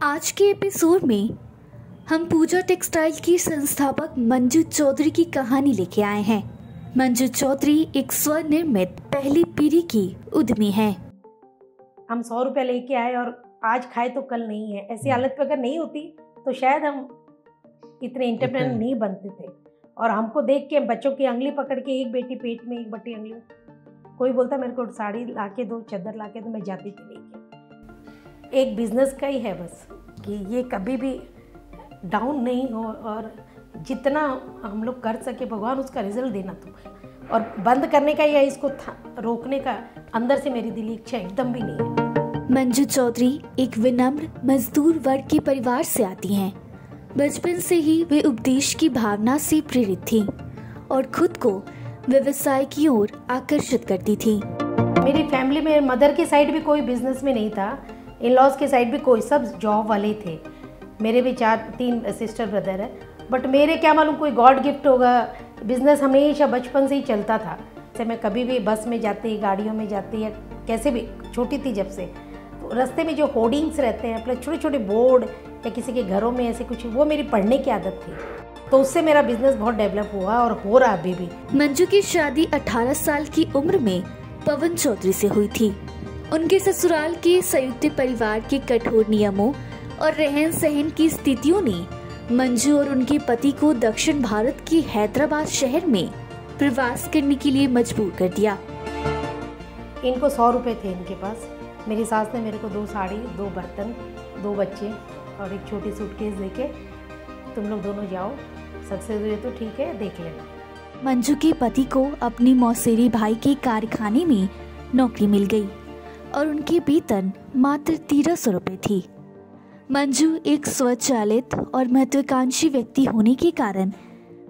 आज के एपिसोड में हम पूजा टेक्सटाइल की संस्थापक मंजू चौधरी की कहानी लेके आए हैं। मंजू चौधरी एक स्वनिर्मित पहली पीढ़ी की उद्यमी है। हम 100 रुपये लेके आए और आज खाए तो कल नहीं है। ऐसी हालत पे अगर नहीं होती तो शायद हम इतने इंटरप्रेन्योर नहीं बनते थे। और हमको देख के बच्चों की अंगली पकड़ के, एक बेटी पेट में एक बटी अंगली, कोई बोलता मेरे को साड़ी ला के दो, चादर ला के दो, मैं जाती थी लेके। एक बिजनेस का ही है बस कि ये कभी भी डाउन नहीं हो और जितना हम लोग कर सके भगवान उसका रिजल्ट देना तुम्हें। और बंद करने का या इसको रोकने का अंदर से मेरी दिली इच्छा एकदम भी नहीं है। मंजू चौधरी एक विनम्र मजदूर वर्ग के परिवार से आती हैं। बचपन से ही वे उपदेश की भावना से प्रेरित थीं और खुद को व्यवसाय की ओर आकर्षित करती थी। मेरी फैमिली में मदर की साइड भी कोई बिजनेस में नहीं था, इन लॉज के साइड भी कोई, सब जॉब वाले थे। मेरे भी 3 सिस्टर ब्रदर है, बट मेरे क्या मालूम कोई गॉड गिफ्ट होगा। बिजनेस हमेशा बचपन से ही चलता था। जैसे मैं कभी भी बस में जाती, गाड़ियों में जाती या कैसे भी, छोटी थी जब से, तो रास्ते में जो होर्डिंग्स रहते हैं, प्लस छोटे छोटे बोर्ड या किसी के घरों में ऐसे कुछ, वो मेरी पढ़ने की आदत थी। तो उससे मेरा बिजनेस बहुत डेवलप हुआ और हो रहा अभी भी। मंजू की शादी 18 साल की उम्र में पवन चौधरी से हुई थी। उनके ससुराल के संयुक्त परिवार के कठोर नियमों और रहन सहन की स्थितियों ने मंजू और उनके पति को दक्षिण भारत के हैदराबाद शहर में प्रवास करने के लिए मजबूर कर दिया। इनको 100 रुपये थे इनके पास। मेरी सास ने मेरे को 2 साड़ी, 2 बर्तन, 2 बच्चे और एक छोटी सूटकेस देके, तुम लोग दोनों जाओ, सक्सेस हुए तो ठीक है, देख लेना। मंजू के पति को अपनी मौसेरी भाई के कारखाने में नौकरी मिल गई और उनकी वेतन मात्र 1300 रुपये थी। मंजू एक स्वचालित और महत्वाकांक्षी व्यक्ति होने के कारण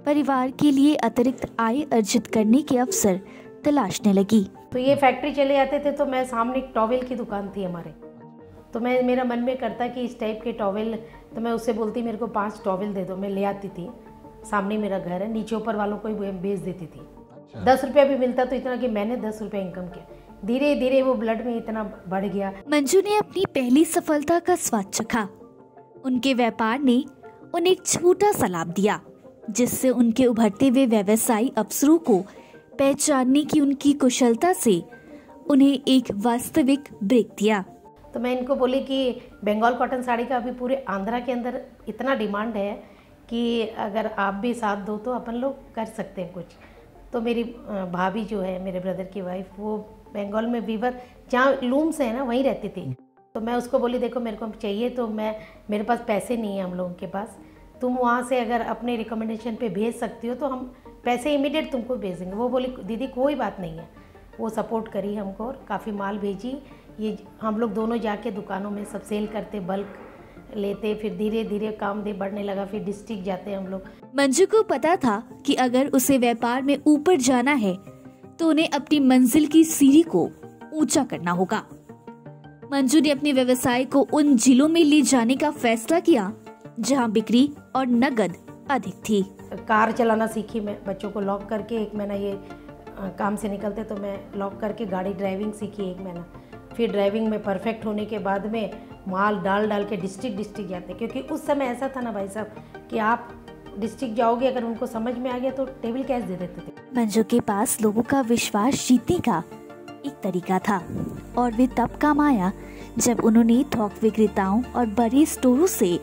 परिवार के लिए अतिरिक्त आय अर्जित करने के अवसर तलाशने लगी। तो ये फैक्ट्री चले जाते थे तो मैं सामने एक टॉवेल की दुकान थी हमारे, तो मेरा मन में करता कि इस टाइप के टॉवेल, तो मैं उससे बोलती मेरे को 5 टॉवेल दे दो। मैं ले आती थी, सामने मेरा घर है, नीचे ऊपर वालों को ही बेच देती थी। 10 रुपया भी मिलता तो इतना कि मैंने 10 रुपये इनकम किया। धीरे धीरे वो ब्लड में इतना बढ़ गया। मंजू ने अपनी पहली सफलता का स्वाद चखा। उनके व्यापार ने उन्हें एक छोटा सा लाभ दिया, जिससे उनके उभरते हुए व्यवसायी अवसरों को पहचानने की उनकी कुशलता से उन्हें एक वास्तविक ब्रेक दिया। तो मैं इनको बोली कि बंगाल कॉटन साड़ी का अभी पूरे आंध्रा के अंदर इतना डिमांड है कि अगर आप भी साथ दो तो अपन लोग कर सकते हैं कुछ। तो मेरी भाभी जो है, मेरे ब्रदर की वाइफ, वो बंगाल में वीवर जहाँ लूम्स है ना, वहीं रहती थी। तो मैं उसको बोली देखो मेरे को चाहिए, तो मेरे पास पैसे नहीं है हम लोगों के पास, तुम वहाँ से अगर अपने रिकमेंडेशन पे भेज सकती हो तो हम पैसे इमीडिएट तुमको भेज देंगे। वो बोली दीदी कोई बात नहीं है। वो सपोर्ट करी हमको और काफ़ी माल भेजी। ये हम लोग दोनों जाके दुकानों में सब सेल करते, बल्क लेते, फिर धीरे धीरे काम बढ़ने लगा। फिर डिस्ट्रिक्ट जाते हम लोग। मंजू को पता था कि अगर उसे व्यापार में ऊपर जाना है तो उन्हें अपनी मंजिल की सीढ़ी को ऊंचा करना होगा। मंजू ने अपने व्यवसाय को उन जिलों में ले जाने का फैसला किया जहां बिक्री और नगद अधिक थी। कार चलाना सीखी मैं, बच्चों को लॉक करके। 1 महीना ये काम से निकलते तो मैं लॉक करके गाड़ी ड्राइविंग सीखी 1 महीना। फिर ड्राइविंग में परफेक्ट होने के बाद में माल डाल के डिस्ट्रिक्ट जाते, क्योंकि उस समय ऐसा था ना भाई साहब कि आप डिस्ट्रिक्ट जाओगे, अगर उनको समझ में आ गया तो टेबल कैश दे देते थे। मंजू के पास लोगों का विश्वास जीतने का एक तरीका था और वे तब काम आया जब उन्होंने थोक विक्रेताओं और बड़े स्टोरों से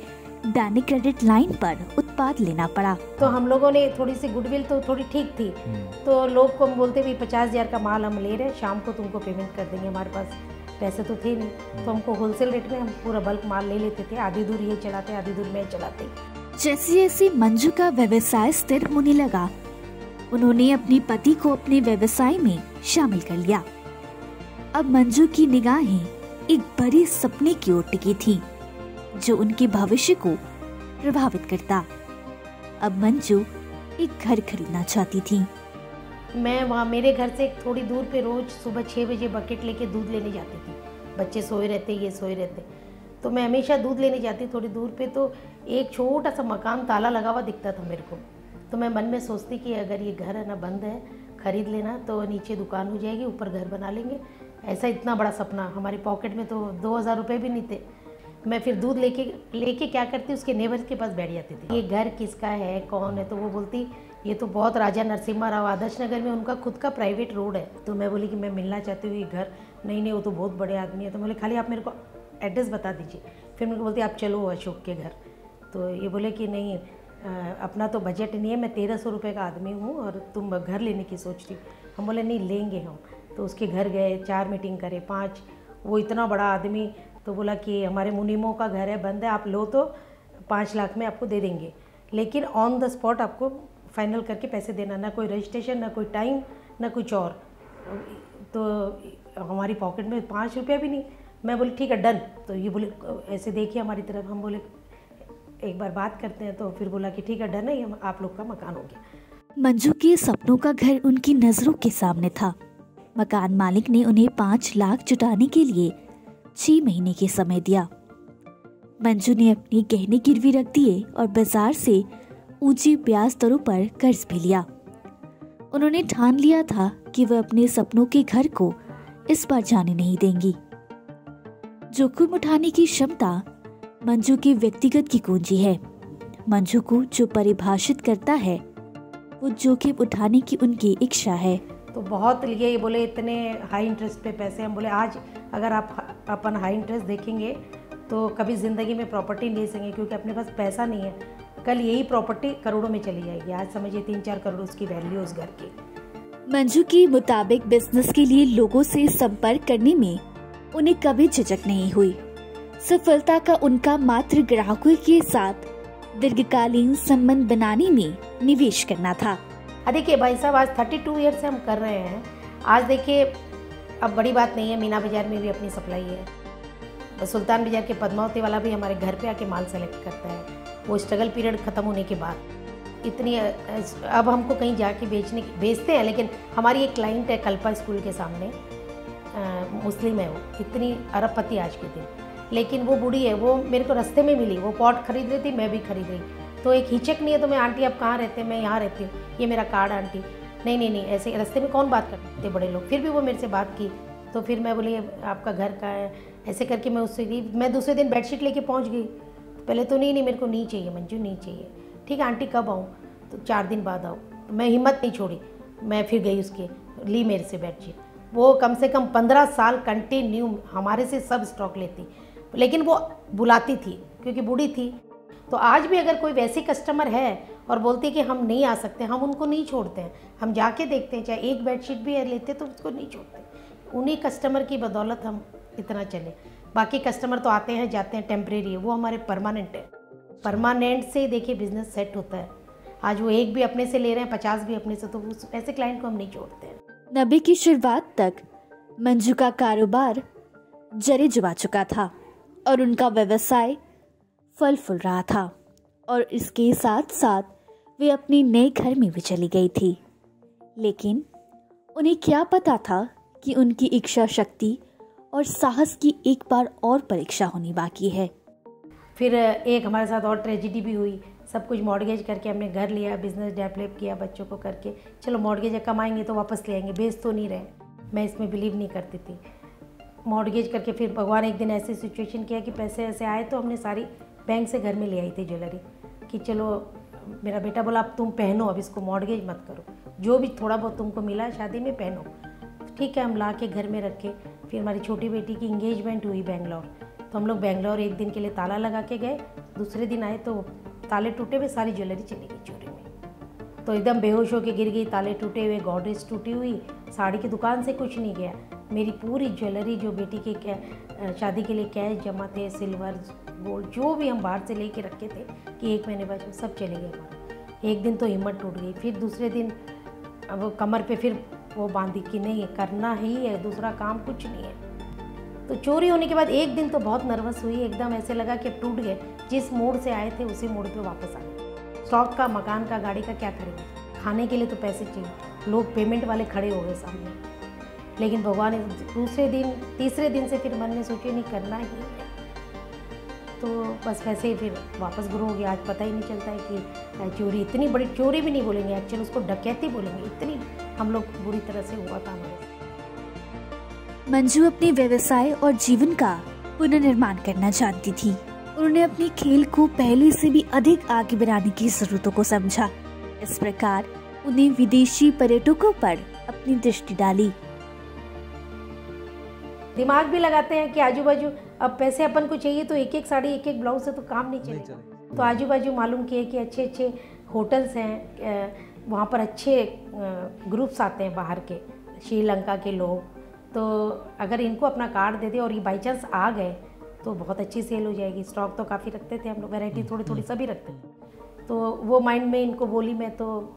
दैनिक क्रेडिट लाइन पर उत्पाद लेना पड़ा। तो हम लोगों ने थोड़ी सी गुडविल तो थोड़ी ठीक थी, तो लोग को हम बोलते भी 50,000 का माल हम ले रहे हैं, शाम को तुमको पेमेंट कर देंगे। हमारे पास पैसे तो थे नहीं, तो हमको होलसेल रेट में हम पूरा बल्क माल ले लेते थे। आधी दूर ये चलाते, आधी दूर मैं चलाते। जैसे जैसे मंजू का व्यवसाय स्थिर होने लगा, उन्होंने अपने पति को अपने व्यवसाय में शामिल कर लिया। अब मंजू की निगाहें एक बड़े सपने की ओर टिकी थी जो उनके भविष्य को प्रभावित करता। अब मंजू एक घर खरीदना चाहती थी। मैं वहाँ मेरे घर से थोड़ी दूर पे रोज सुबह 6 बजे बकेट लेके दूध लेने जाती थी। बच्चे सोए रहते, ये सोए रहते, तो मैं हमेशा दूध लेने जाती थोड़ी दूर पे। तो एक छोटा सा मकान ताला लगा हुआ दिखता था मेरे को। तो मैं मन में सोचती कि अगर ये घर है ना बंद है, खरीद लेना तो नीचे दुकान हो जाएगी, ऊपर घर बना लेंगे। ऐसा इतना बड़ा सपना, हमारी पॉकेट में तो 2000 रुपये भी नहीं थे। मैं फिर दूध लेके क्या करती, उसके नेबर के पास बैठ जाती थी। ये घर किसका है, कौन है, तो वो बोलती ये तो बहुत राजा नरसिम्हा राव आदर्श नगर में उनका खुद का प्राइवेट रोड है। तो मैं बोली कि मैं मिलना चाहती हूँ ये घर। नहीं वो तो बहुत बड़े आदमी है। तो बोले खाली आप मेरे को एड्रेस बता दीजिए। फिर मेरे को बोलती आप चलो अशोक के घर। तो ये बोले कि नहीं अपना तो बजट नहीं है, मैं 1300 रुपये का आदमी हूँ और तुम घर लेने की सोच रही हो। हम बोले नहीं लेंगे हम। तो उसके घर गए, 4 मीटिंग करे, 5। वो इतना बड़ा आदमी तो बोला कि हमारे मुनीमों का घर है, बंद है, आप लो तो 5 लाख में आपको दे देंगे, लेकिन ऑन द स्पॉट आपको फाइनल करके पैसे देना, ना कोई रजिस्ट्रेशन, ना कोई टाइम, ना कुछ और। तो हमारी पॉकेट में 5 रुपया भी नहीं। मैं बोली ठीक है डन। तो ये बोले ऐसे देखिए हमारी तरफ। हम बोले एक बार बात करते हैं। तो फिर बोला कि ठीक है डन है, ये आप लोग का मकान हो गया। मंजू के सपनों का घर उनकी नज़रों के सामने था। मकान मालिक ने उन्हें 5 लाख जुटाने के लिए 6 महीने के समय दिया। मंजू ने अपने गहने गिरवी रख दिए और बाजार से ऊंची ब्याज दरों पर कर्ज भी लिया। उन्होंने ठान लिया था कि वह अपने सपनों के घर को इस बार जाने नहीं देंगी। जोखिम उठाने की क्षमता मंजू के व्यक्तिगत की कुंजी है। मंजू को जो परिभाषित करता है वो जोखिम उठाने की उनकी इच्छा है। तो बहुत लिए ये बोले इतने हाई इंटरेस्ट पे पैसे। हम बोले आज अगर आप अपन हाई इंटरेस्ट देखेंगे तो कभी ज़िंदगी में प्रॉपर्टी नहीं ले सकेंगे, क्योंकि अपने पास पैसा नहीं है। कल यही प्रॉपर्टी करोड़ों में चली जाएगी। आज समझिए 3-4 करोड़ उसकी वैल्यू उस घर की। मंजू के मुताबिक बिजनेस के लिए लोगों से संपर्क करने में उन्हें कभी झिझक नहीं हुई। सफलता का उनका मात्र ग्राहकों के साथ दीर्घकालीन संबंध बनाने में निवेश करना था। देखिए भाई साहब, आज 32 ईयर से हम कर रहे हैं। आज देखिए अब बड़ी बात नहीं है, मीना बाज़ार में भी अपनी सप्लाई है। सुल्तान बाज़ार के पद्मावती वाला भी हमारे घर पे आके माल सेलेक्ट करता है। वो स्ट्रगल पीरियड ख़त्म होने के बाद इतनी अब हमको कहीं जाके बेचते हैं, लेकिन हमारी एक क्लाइंट है कल्पा स्कूल के सामने, मुस्लिम है वो, इतनी अरबपति आज के दिन, लेकिन वो बूढ़ी है। वो मेरे को रास्ते में मिली, वो पॉट खरीद रही थी, मैं भी खरीद रही। तो एक हिचक नहीं है। तो मैं आंटी आप कहाँ रहते हैं? मैं यहाँ रहती हूँ, ये मेरा कार्ड आंटी। नहीं ऐसे रास्ते में कौन बात करते बड़े लोग। फिर भी वो मेरे से बात की। तो फिर मैं बोली आपका घर का है, ऐसे करके मैं दूसरे दिन बेडशीट लेके पहुँच गई। पहले तो नहीं मेरे को नहीं चाहिए मंजू, नहीं चाहिए। ठीक है आंटी कब आऊँ? तो 4 दिन बाद आओ। तो मैं हिम्मत नहीं छोड़ी, मैं फिर गई उसके, ली मेरे से बेडशीट। वो कम से कम 15 साल कंटिन्यू हमारे से सब स्टॉक लेती, लेकिन वो बुलाती थी क्योंकि बूढ़ी थी। तो आज भी अगर कोई वैसी कस्टमर है और बोलती है कि हम नहीं आ सकते, हम उनको नहीं छोड़ते हैं। हम जाके देखते हैं, चाहे एक बेडशीट भी लेते तो उसको नहीं छोड़ते। उन्हीं कस्टमर की बदौलत हम इतना चले। बाकी कस्टमर तो आते हैं जाते हैं, टेम्परेरी है, वो हमारे परमानेंट है। परमानेंट से देखिए बिजनेस सेट होता है। आज वो एक भी अपने से ले रहे हैं, 50 भी अपने से, तो ऐसे क्लाइंट को हम नहीं छोड़ते हैं। 90 की शुरुआत तक मंजू का कारोबार जरे जुबा चुका था और उनका व्यवसाय फल फूल रहा था, और इसके साथ साथ वे अपने नए घर में भी चली गई थी। लेकिन उन्हें क्या पता था कि उनकी इच्छा शक्ति और साहस की एक बार और परीक्षा होनी बाकी है। फिर एक हमारे साथ और ट्रेजिडी भी हुई। सब कुछ मॉर्गेज करके हमने घर लिया, बिजनेस डेवलप किया बच्चों को करके। चलो मॉर्गेज कमाएंगे तो वापस ले आएंगे, बेच तो नहीं रहे। मैं इसमें बिलीव नहीं करती थी। मॉर्गेज करके फिर भगवान एक दिन ऐसी सिचुएशन किया कि पैसे ऐसे आए, तो हमने सारी बैंक से घर में ले आई थी ज्वेलरी कि चलो मेरा बेटा बोला अब तुम पहनो, अब इसको मॉर्गेज मत करो, जो भी थोड़ा बहुत तुमको मिला शादी में पहनो। ठीक है, हम ला के घर में रखे। फिर हमारी छोटी बेटी की इंगेजमेंट हुई बेंगलोर, तो हम लोग बेंगलोर एक दिन के लिए ताला लगा के गए। दूसरे दिन आए तो ताले टूटे हुए, सारी ज्वेलरी चली गई चोरी में। तो एकदम बेहोश होके गिर गई, ताले टूटे हुए, गॉड्रेज टूटी हुई, साड़ी की दुकान से कुछ नहीं गया। मेरी पूरी ज्वेलरी जो बेटी के शादी के लिए कैश जमा थे, सिल्वर गोल्ड जो भी हम बाहर से लेके रखे थे कि 1 महीने बाद सब चले गए हमारा। एक दिन तो हिम्मत टूट गई। फिर दूसरे दिन अब कमर पे फिर वो बांधी कि नहीं करना ही है, दूसरा काम कुछ नहीं है। तो चोरी होने के बाद एक दिन तो बहुत नर्वस हुई, एकदम ऐसे लगा कि टूट गए। जिस मोड़ से आए थे उसी मोड़ पे वापस आ गए। स्टॉक का, मकान का, गाड़ी का क्या करेंगे? खाने के लिए तो पैसे चाहिए। लोग पेमेंट वाले खड़े हो गए सामने। लेकिन भगवान दूसरे दिन तीसरे दिन से फिर मन में सोचे नहीं करना ही है। तो बस वैसे ही फिर वापस ग्रो हो गया। आज पता ही नहीं चलता है कि चोरी, इतनी बड़ी चोरी भी नहीं बोलेंगे, एक्चुअली उसको डकैती बोलेंगे, इतनी हम लोग बुरी तरह से हुआ था हमारे। मंजू अपने व्यवसाय और जीवन का पुनर्निर्माण करना जानती थी। उन्होंने अपने खेल को पहले से भी अधिक आगे बढ़ाने की जरूरतों को समझा। इस प्रकार उन्हें विदेशी पर्यटकों पर अपनी दृष्टि डाली। दिमाग भी लगाते हैं कि आजू बाजू अब पैसे अपन को चाहिए तो एक एक साड़ी एक एक ब्लाउज से तो काम नहीं चलेगा। तो आजू बाजू मालूम किए कि अच्छे अच्छे होटल्स हैं, वहाँ पर अच्छे ग्रुप्स आते हैं बाहर के, श्रीलंका के लोग। तो अगर इनको अपना कार्ड दे दे और ये बाई चांस आ गए तो बहुत अच्छी सेल हो जाएगी। स्टॉक तो काफ़ी रखते थे हम लोग, वैरायटी थोड़ी थोड़ी सभी रखते थे। तो वो माइंड में इनको बोली मैं, तो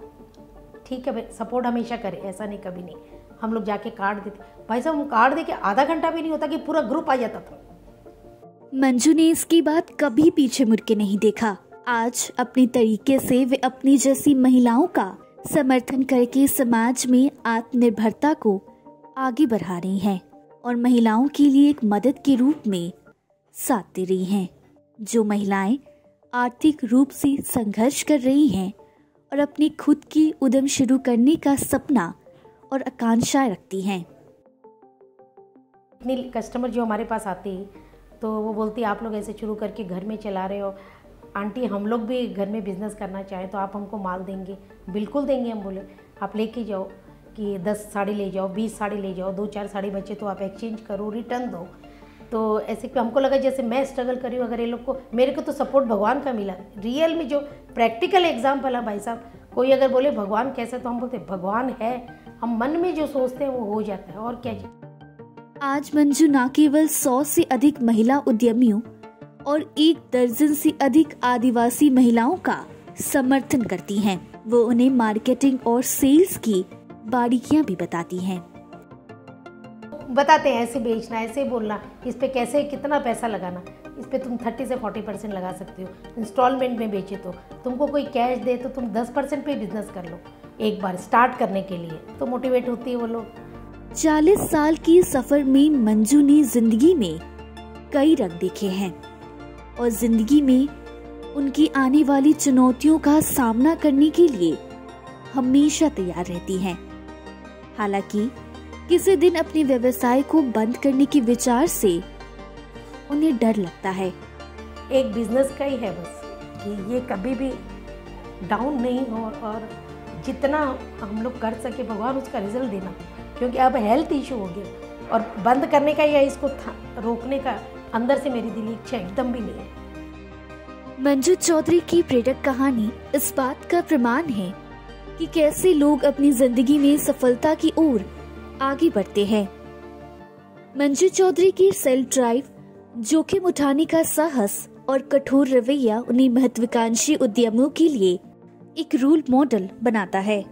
ठीक है सपोर्ट हमेशा करे, ऐसा नहीं कभी नहीं। हम लोग जाके कार्ड देते, भाई साहब हम कार्ड दे के आधा घंटा भी नहीं होता कि पूरा ग्रुप आ जाता था। मंजू ने इसकी बात कभी पीछे मुड़ के नहीं देखा। आज अपने तरीके से वे अपनी जैसी महिलाओं का समर्थन करके समाज में आत्मनिर्भरता को आगे बढ़ा रही हैं और महिलाओं के लिए एक मदद के रूप में साथ दे रही हैं। जो महिलाएं आर्थिक रूप से संघर्ष कर रही हैं और अपनी खुद की उद्यम शुरू करने का सपना और आकांक्षाएं रखती हैं। इतनी कस्टमर जो हमारे पास आती है तो वो बोलती है आप लोग ऐसे शुरू करके घर में चला रहे हो आंटी, हम लोग भी घर में बिजनेस करना चाहें तो आप हमको माल देंगे? बिल्कुल देंगे। हम बोले आप लेके जाओ कि 10 साड़ी ले जाओ, 20 साड़ी ले जाओ, 2-4 साड़ी बचे तो आप एक्सचेंज करो, रिटर्न दो। तो ऐसे हमको लगा जैसे मैं स्ट्रगल करी हूँ, अगर ये लोग को, मेरे को तो सपोर्ट भगवान का मिला रियल में। जो प्रैक्टिकल एग्जाम्पल है भाई साहब, कोई अगर बोले भगवान कैसे, तो हम बोलते भगवान है, हम मन में जो सोचते हैं वो हो जाता है। और क्या चाहिए। आज मंजू न केवल 100 से अधिक महिला उद्यमियों और 1 दर्जन से अधिक आदिवासी महिलाओं का समर्थन करती हैं। वो उन्हें मार्केटिंग और सेल्स की बारीकियां भी बताती हैं। बताते हैं ऐसे बेचना, ऐसे बोलना, इस पे कैसे कितना पैसा लगाना, इस पे तुम 30 से 40% लगा सकते हो। इंस्टॉलमेंट में बेचे तो तुमको कोई कैश दे तो तुम 10% पे बिजनेस कर लो एक बार स्टार्ट करने के लिए, तो मोटिवेट होती है वो लोग। 40 साल की सफर में मंजू ने जिंदगी में कई रंग देखे हैं और जिंदगी में उनकी आने वाली चुनौतियों का सामना करने के लिए हमेशा तैयार रहती हैं। हालांकि किसी दिन अपने व्यवसाय को बंद करने के विचार से उन्हें डर लगता है। एक बिजनेस का ही है बस कि ये कभी भी डाउन नहीं हो और जितना हम लोग कर सके भगवान उसका रिजल्ट देना, क्योंकि अब हेल्थ इशू हो गया और बंद करने का या इसको रोकने का अंदर से मेरी दिली इच्छा एकदम भी नहीं है। मंजू चौधरी की प्रेरक कहानी इस बात का प्रमाण है कि कैसे लोग अपनी जिंदगी में सफलता की ओर आगे बढ़ते हैं। मंजू चौधरी की सेल्फ ड्राइव, जोखिम उठाने का साहस और कठोर रवैया उन्हें महत्वाकांक्षी उद्यमियों के लिए एक रोल मॉडल बनाता है।